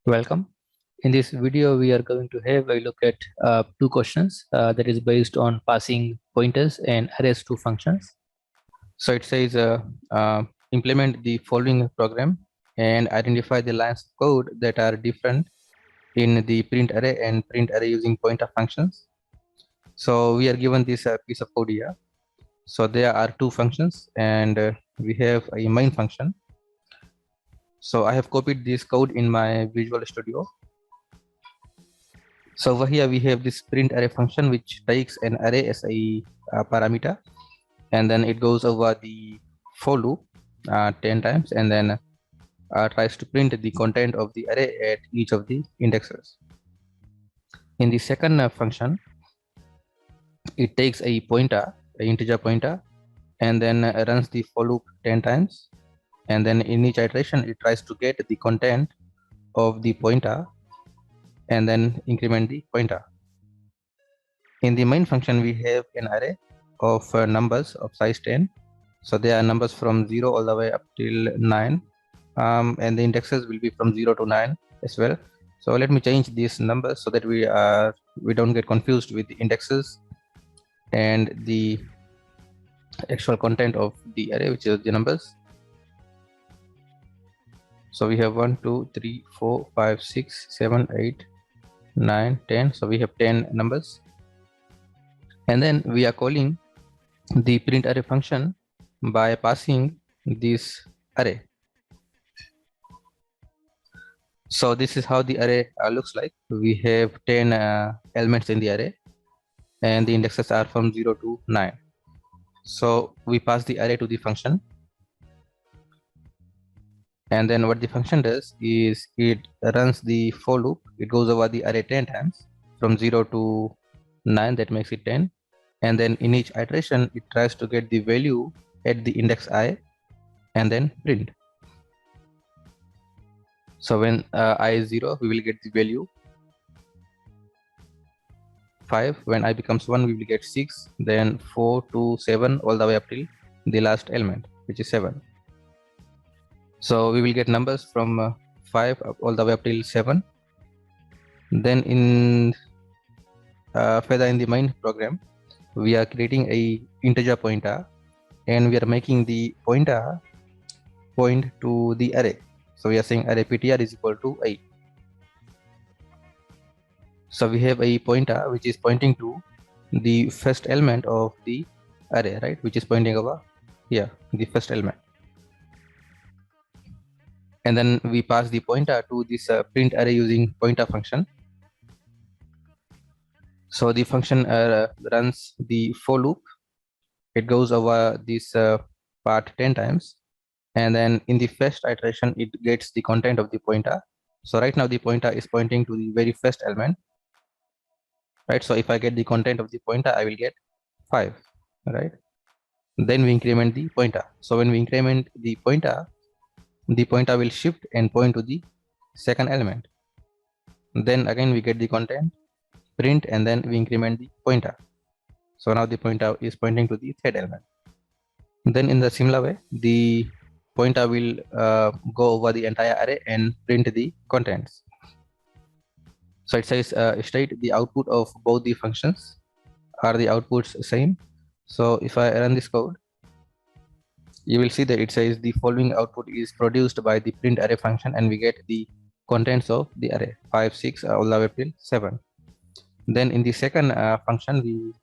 Welcome. In this video, we are going to have a look at two questions that is based on passing pointers and arrays to functions. So it says implement the following program and identify the lines of code that are different in the print array and print array using pointer functions. So we are given this piece of code here. So there are two functions and we have a main function. So I have copied this code in my Visual Studio. So over here we have this print array function which takes an array as a parameter, and then it goes over the for loop 10 times and then tries to print the content of the array at each of the indexes. In the second function, it takes a pointer, an integer pointer, and then runs the for loop 10 times, and then in each iteration it tries to get the content of the pointer and then increment the pointer. In the main function, we have an array of numbers of size 10. So there are numbers from 0 all the way up till 9, and the indexes will be from 0 to 9 as well. So let me change these numbers so that we don't get confused with the indexes and the actual content of the array, which is the numbers. So we have 1 2 3 4 5 6 7 8 9 10. So we have 10 numbers, and then we are calling the print array function by passing this array. So this is how the array looks like. We have 10 elements in the array and the indexes are from 0 to 9. So we pass the array to the function, and then what the function does is it runs the for loop. It goes over the array 10 times from 0 to 9, that makes it 10, and then in each iteration it tries to get the value at the index I and then print. So when I is 0, we will get the value 5. When I becomes 1, we will get 6, then 4 to 7 all the way up till the last element, which is 7. So we will get numbers from 5 all the way up till 7. Then in further in the main program, we are creating a integer pointer and we are making the pointer point to the array. So we are saying array ptr is equal to 8. So we have a pointer which is pointing to the first element of the array, right, which is pointing over here, the first element. And then we pass the pointer to this print array using pointer function. So the function runs the for loop. It goes over this part 10 times, and then in the first iteration it gets the content of the pointer. So right now the pointer is pointing to the very first element, right? So if I get the content of the pointer, I will get 5, right? Then we increment the pointer. So when we increment the pointer will shift and point to the second element. Then again we get the content, print, and then we increment the pointer. So now the pointer is pointing to the third element. Then in the similar way, the pointer will go over the entire array and print the contents. So it says state the output of both the functions. Are the outputs same? So if I run this code, you will see that it says the following output is produced by the print array function, and we get the contents of the array 5 6 all the way till 7. Then in the second function, we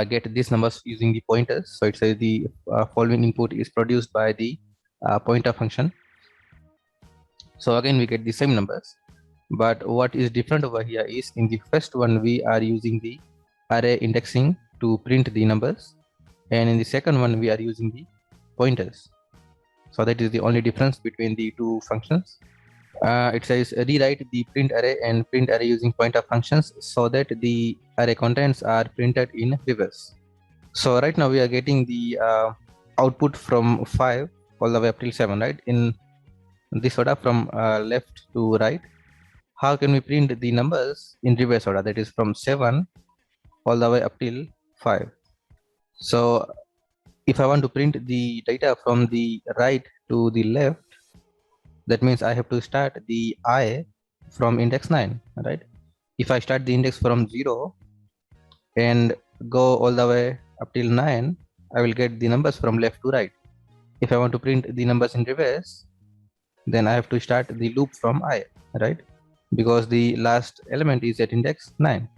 get these numbers using the pointers. So it says the following input is produced by the pointer function. So again we get the same numbers, but what is different over here is in the first one we are using the array indexing to print the numbers, and in the second one we are using the pointers. So that is the only difference between the two functions. It says rewrite the print array and print array using pointer functions so that the array contents are printed in reverse. So right now we are getting the output from 5 all the way up till 7, right, in this order from left to right. How can we print the numbers in reverse order, that is from 7 all the way up till 5? So if I want to print the data from the right to the left, That means I have to start the I from index 9, right? If I start the index from 0 and go all the way up till 9, I will get the numbers from left to right. If I want to print the numbers in reverse, then I have to start the loop from I, right? Because the last element is at index 9.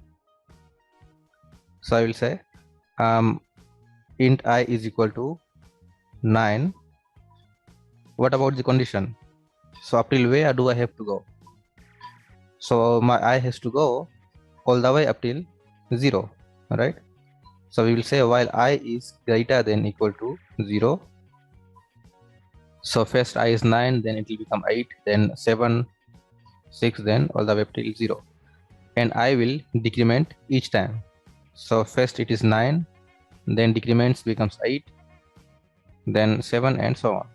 So I will say int I is equal to 9. What about the condition? So up till where do I have to go? So my I has to go all the way up till 0, right? So we will say while I is greater than equal to 0. So first I is 9, then it will become 8, then 7, 6, then all the way up till 0. And I will decrement each time. So first it is 9, then decrements becomes 8, then 7, and so on.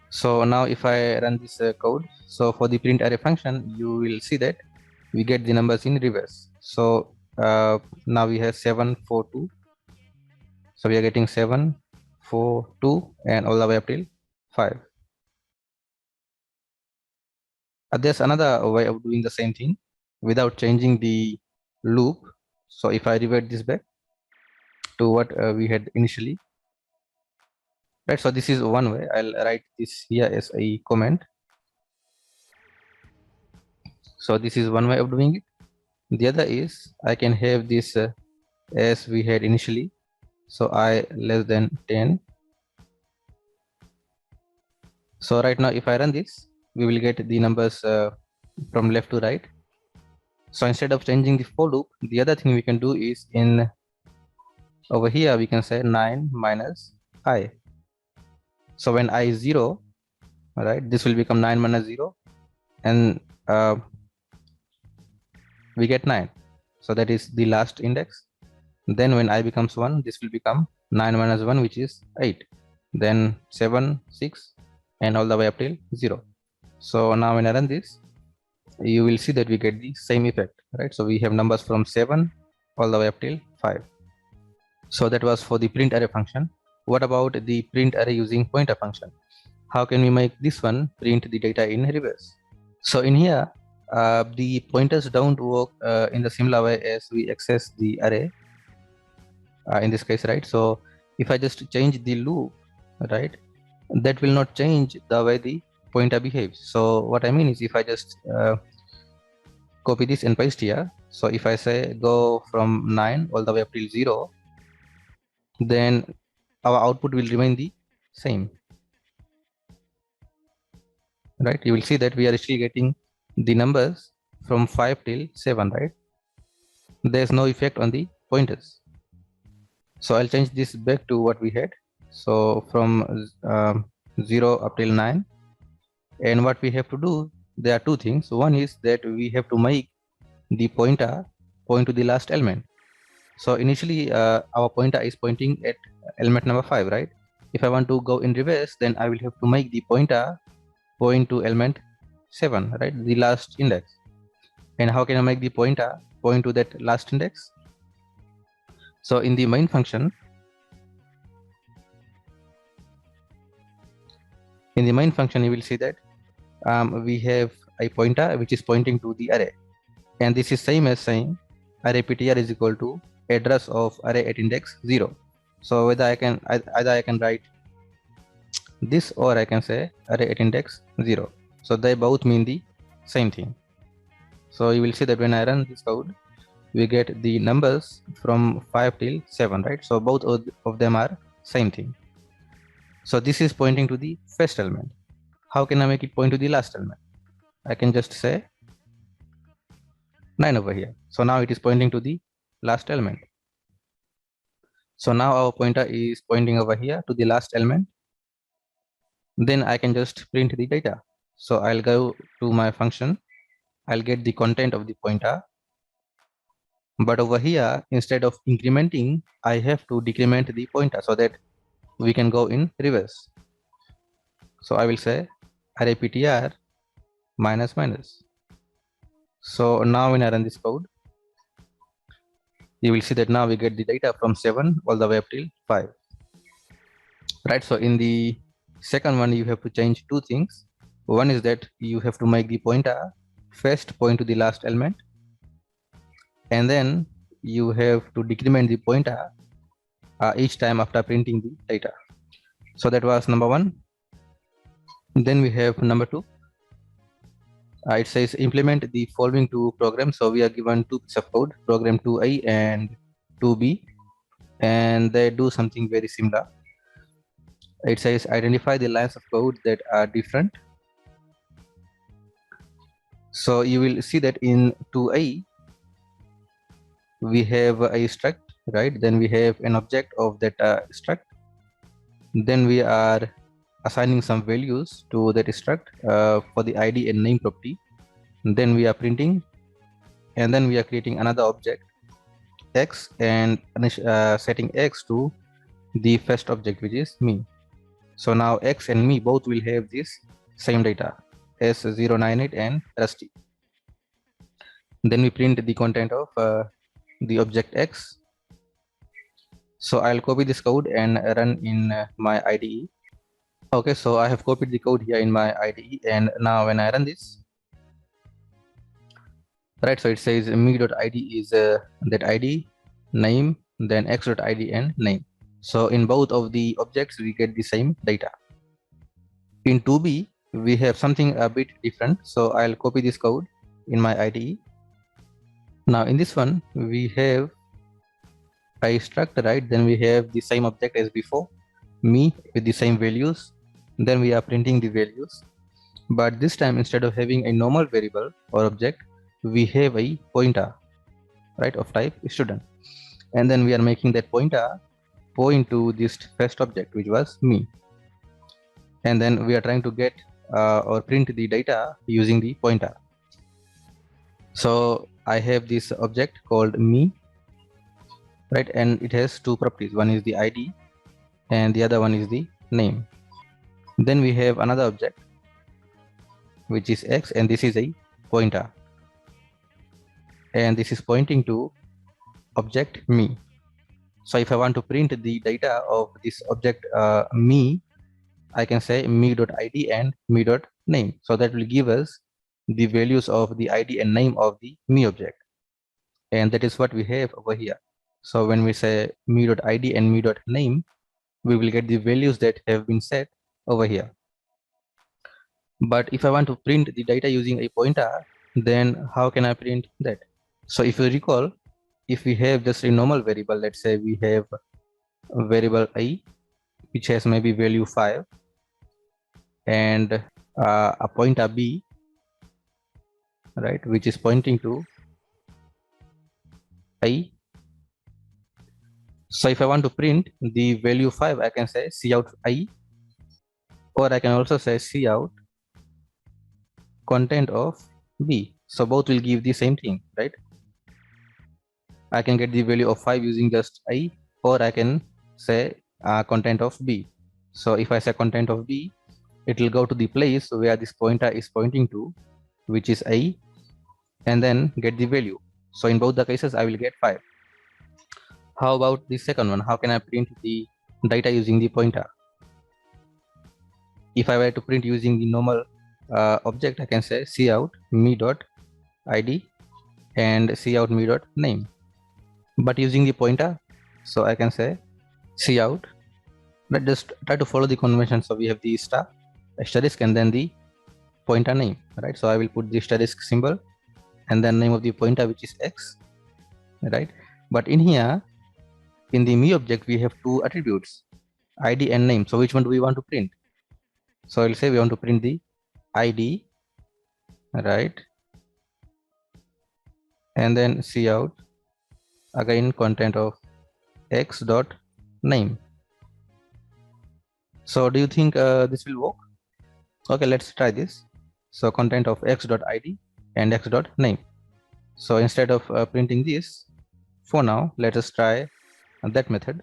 So now if I run this code, so for the print array function, you will see that we get the numbers in reverse. So now we have 7, 4, 2. So we are getting 7, 4, 2, and all the way up till 5. There's another way of doing the same thing without changing the loop. So if I revert this back to what we had initially, right? So this is one way. I'll write this here as a comment. So this is one way of doing it. The other is I can have this as we had initially. So I less than 10. So right now, if I run this, we will get the numbers from left to right. So instead of changing the for loop, the other thing we can do is in over here, we can say 9 minus I. So when I is 0, right, this will become 9 minus 0, and we get 9. So that is the last index. Then when I becomes 1, this will become 9 minus 1, which is 8. Then 7, 6, and all the way up till 0. So now when I run this, you will see that we get the same effect, right? So we have numbers from 7 all the way up till 5. So that was for the print array function. What about the print array using pointer function? How can we make this one print the data in reverse? So in here, the pointers don't work in the similar way as we access the array in this case, right? So if I just change the loop, right, that will not change the way the pointer behaves. So what I mean is if I just copy this and paste here, so if I say go from 9 all the way up till 0, then our output will remain the same, right? You will see that we are still getting the numbers from 5 till 7, right? There's no effect on the pointers. So I'll change this back to what we had. So from 0 up till 9, and what we have to do, there are two things. One is that we have to make the pointer point to the last element. So initially our pointer is pointing at element number 5, right? If I want to go in reverse, then I will have to make the pointer point to element 7, right, the last index. And how can I make the pointer point to that last index? So in the main function, you will see that we have a pointer which is pointing to the array, and this is same as saying array ptr is equal to address of array at index 0. So whether either I can write this or I can say array at index 0. So they both mean the same thing. So you will see that when I run this code, we get the numbers from 5 till 7, right? So both of them are same thing. So this is pointing to the first element. How can I make it point to the last element? I can just say 9 over here. So now it is pointing to the last element. So now our pointer is pointing over here to the last element. Then I can just print the data. So I'll go to my function. I'll get the content of the pointer. But over here, instead of incrementing, I have to decrement the pointer so that we can go in reverse. So I will say array ptr minus minus. So now when I run this code, you will see that now we get the data from 7 all the way up till 5. Right. So in the Second one, you have to change two things. One is that you have to make the pointer first point to the last element, and then you have to decrement the pointer each time after printing the data. So that was number one. Then we have number two. It says implement the following two programs. So we are given two pieces of code, program 2A and 2B, and they do something very similar. It says identify the lines of code that are different. So you will see that in 2A we have a struct, right? Then we have an object of that struct. Then we are assigning some values to that struct for the ID and name property. And then we are printing, and then we are creating another object x and setting x to the first object, which is me. So now x and me both will have this same data, S098 and Rusty. Then we print the content of the object x. So I'll copy this code and run in my IDE. Okay, so I have copied the code here in my IDE, and now when I run this, right, so it says me.id is that ID, name, then x.id and name. So in both of the objects we get the same data. In 2B we have something a bit different, so I'll copy this code in my IDE. Now in this one we have a struct, right? Then we have the same object as before, me, with the same values. Then we are printing the values, but this time instead of having a normal variable or object, we have a pointer, right, of type student, and then we are making that pointer point to this first object, which was me, and then we are trying to get or print the data using the pointer. So I have this object called me, right, and it has two properties. One is the ID and the other one is the name. Then we have another object which is x, and this is a pointer, and this is pointing to object me. So if I want to print the data of this object me, I can say me.id and me.name. So that will give us the values of the ID and name of the me object, and that is what we have over here. So when we say me.id and me.name, we will get the values that have been set over here. But if I want to print the data using a pointer, then how can I print that? So if you recall, if we have just a normal variable, let's say we have a variable I which has maybe value 5 and a pointer B, right, which is pointing to I. So if I want to print the value 5, I can say cout I, or I can also say cout content of B. So both will give the same thing, right? I can get the value of 5 using just I, or I can say content of B. So if I say content of B, it will go to the place where this pointer is pointing to, which is I, and then get the value. So in both the cases I will get 5. How about the second one? How can I print the data using the pointer? If I were to print using the normal object, I can say cout me.id and cout me.name. But using the pointer, so I can say cout. Let's just try to follow the convention. So we have the star, asterisk, and then the pointer name, right? So I will put the asterisk symbol and then name of the pointer, which is x, right? But in here, in the me object, we have two attributes, ID and name. So which one do we want to print? So I'll say we want to print the ID, right? And then cout again content of x dot name. So do you think this will work? Okay, let's try this. So content of x dot id and x dot name. So instead of printing this, for now, let us try that method.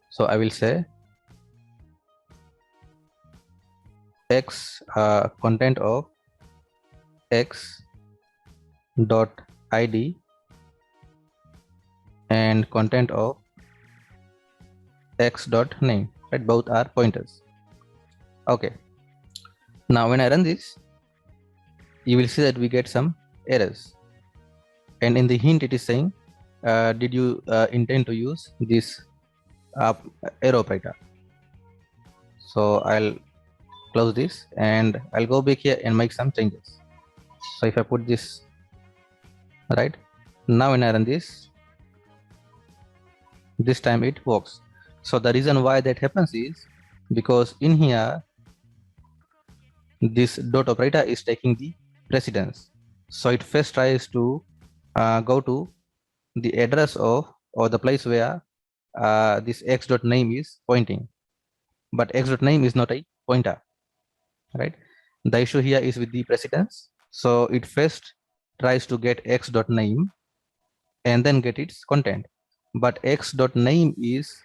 So I will say x content of x dot id and content of x dot name. right? Both are pointers. Okay. Now when I run this, you will see that we get some errors. And in the hint, it is saying, did you intend to use this arrow operator? So I'll close this and I'll go back here and make some changes. So if I put this right now, when I run this time it works. So the reason why that happens is because in here this dot operator is taking the precedence. So it first tries to go to the address of or the place where this x dot name is pointing, but x dot name is not a pointer, right? The issue here is with the precedence. So it first tries to get x dot name and then get its content, but x dot name is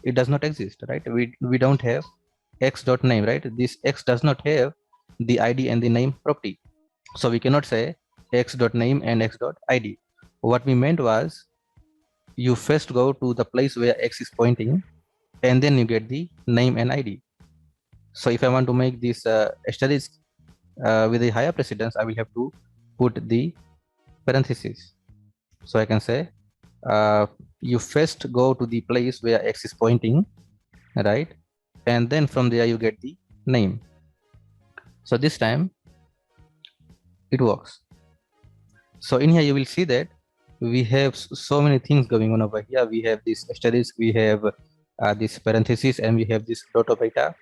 it does not exist, right? We don't have x dot name, right? This x does not have the id and the name property, so we cannot say x dot name and x dot id. What we meant was you first go to the place where x is pointing and then you get the name and id. So if I want to make this asterisk with a higher precedence, I will have to put the parentheses. So I can say you first go to the place where x is pointing, right? And then from there you get the name. So this time it works. So in here you will see that we have so many things going on over here. We have this asterisk, we have this parenthesis, and we have this dot operator.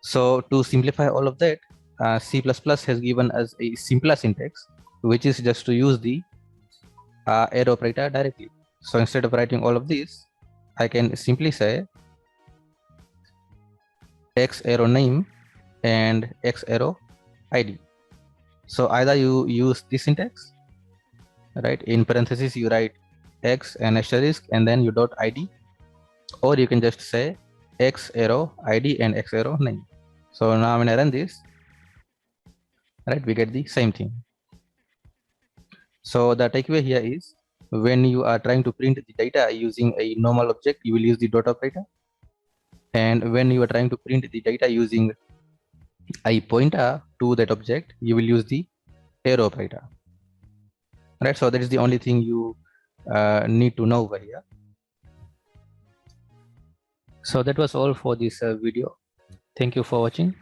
So to simplify all of that, C++ has given us a simpler syntax, which is just to use the arrow operator directly. So instead of writing all of this, I can simply say x arrow name and x arrow id. So either you use this syntax, right? In parentheses you write x and asterisk and then you dot id, or you can just say x arrow id and x arrow name. So now when I run this, right, we get the same thing. So the takeaway here is when you are trying to print the data using a normal object, you will use the dot operator, and when you are trying to print the data using a pointer to that object, you will use the arrow operator, right? So that is the only thing you need to know over here. So that was all for this video. Thank you for watching.